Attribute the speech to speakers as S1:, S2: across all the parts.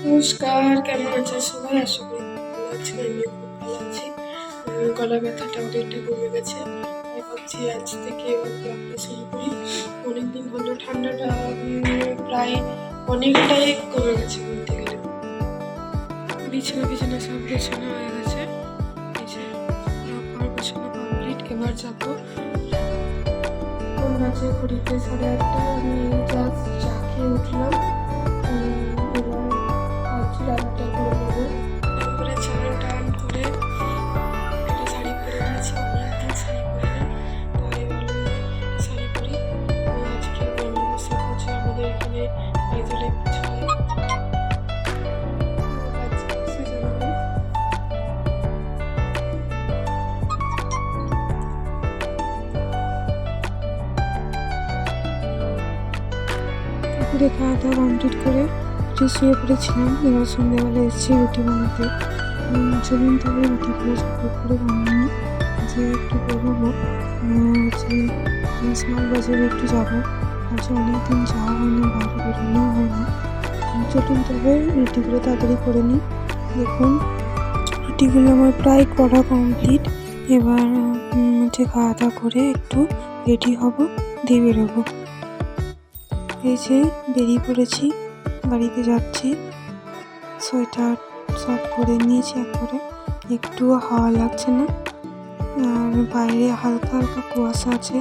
S1: নমস্কার, কেমন আছেন সবাই? আশা করি ভালো আছেন। আমিও খুব ভালো আছি। গলা ব্যথাটা অনেকটা কমে গেছে। তাই ভাবছি আজ থেকে এবার ব্লগটা শুরু করি। অনেকদিন হলো ঠান্ডাটা প্রায় অনেকটাই কমে গেছে বলতে গেলে। বিছানা সব গোছানো হয়ে গেছে। এই যে ঘর গোছানো কমপ্লিট। এবার যাবো কোন বাজে ঘড়িতে 8:30। আমি জাস্ট চা খেয়ে উঠলাম। এবার ভাবছি রান্নাটা করে নেবো। তারপরে চান টান করে একটা শাড়ি পরে নিয়েছি। অনেকদিন শাড়ি পরি না, তাই ভাবলাম একটা শাড়ি পরি। আজকে অমাবস্যা পুজো আমাদের এখানে আইজলে পুজো হয়। দুপুরে খাওয়া দাওয়া কমপ্লিট করে একটু শুয়ে পড়েছিলাম। এবার সন্ধ্যাবেলা এসেছি রুটি বানাতে। চলুন তবে রুটিগুলো ঝটপট করে বানিয়ে যে একটু বেরোবো, হচ্ছে স্মার্ট বাজারে একটু যাবো। আজ অনেকদিন যাওয়া হয় না, বাইরে বেরোনো হয় না। চলুন তবে রুটিগুলো তাড়াতাড়ি করে নিই। দেখুন রুটিগুলো আমার প্রায় করা কমপ্লিট। এবার হচ্ছে খাওয়া দাওয়া করে একটু রেডি হব, দিয়ে বেরোবো। এই যে বেরিয়ে পড়েছি, বাড়িতে যাচ্ছি। সোয়েটার সব পরে নিয়েছি একবারে, একটুও হাওয়া লাগছে না। আর বাইরে হালকা হালকা কুয়াশা আছে,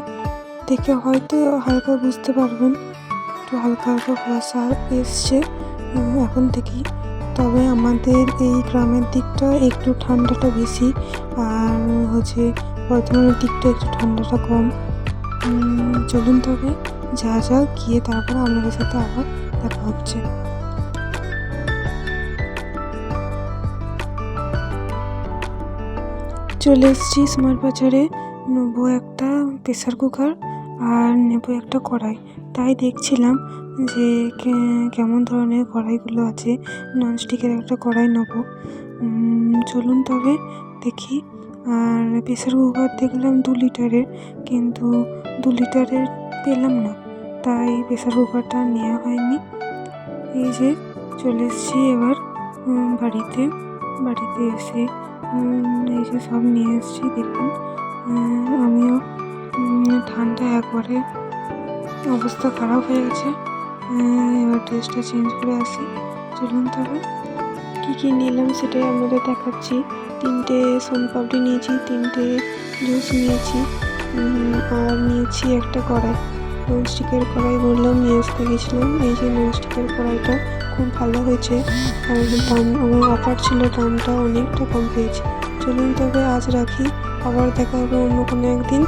S1: দেখে হয়তো হালকা বুঝতে পারবেন একটু হালকা হালকা কুয়াশা এসছে এখন থেকেই। তবে আমাদের এই গ্রামের দিকটা একটু ঠান্ডাটা বেশি, আর হচ্ছে বর্ধমানের দিকটা একটু ঠান্ডাটা কম। চলুন তবে যা গিয়ে তারপর আপনাদের সাথে আবার দেখা হচ্ছে। চলে এসেছি স্মার্ট বাজারে। নেবো একটা প্রেসার কুকার আর নেবো একটা কড়াই। তাই দেখছিলাম যে কেমন ধরনের কড়াইগুলো আছে। ননস্টিকের একটা কড়াই নেবো। চলুন তবে দেখি। আর প্রেসার কুকার দেখলাম 2 লিটারের, কিন্তু 2 লিটারের পেলাম না, তাই প্রেসার কুকারটা নেওয়া হয়নি। এই যে চলে এসেছি এবার বাড়িতে এসে এই যে সব নিয়ে এসেছি। দেখুন আমিও ঠান্ডা একবারে অবস্থা খারাপ হয়ে গেছে। এবার ড্রেসটা চেঞ্জ করে আসি। চলুন তবে কী নিলাম সেটাই আপনাদের দেখাচ্ছি। 3টে সোনপাপড়ি নিয়েছি, 3টে জুস নিয়েছি, আর নিয়েছি একটা কড়াই। ননস্টিকের কড়াই বললাম নিয়ে আসতে গেছিলাম। এই যে ননস্টিকের কড়াইটা খুব ভালো হয়েছে, আর দাম আমার অফার ছিল, দামটা অনেকটা কম পেয়েছি। চলুন তবে আজ রাখি, আবার দেখা হবে অন্য কোনো একদিন।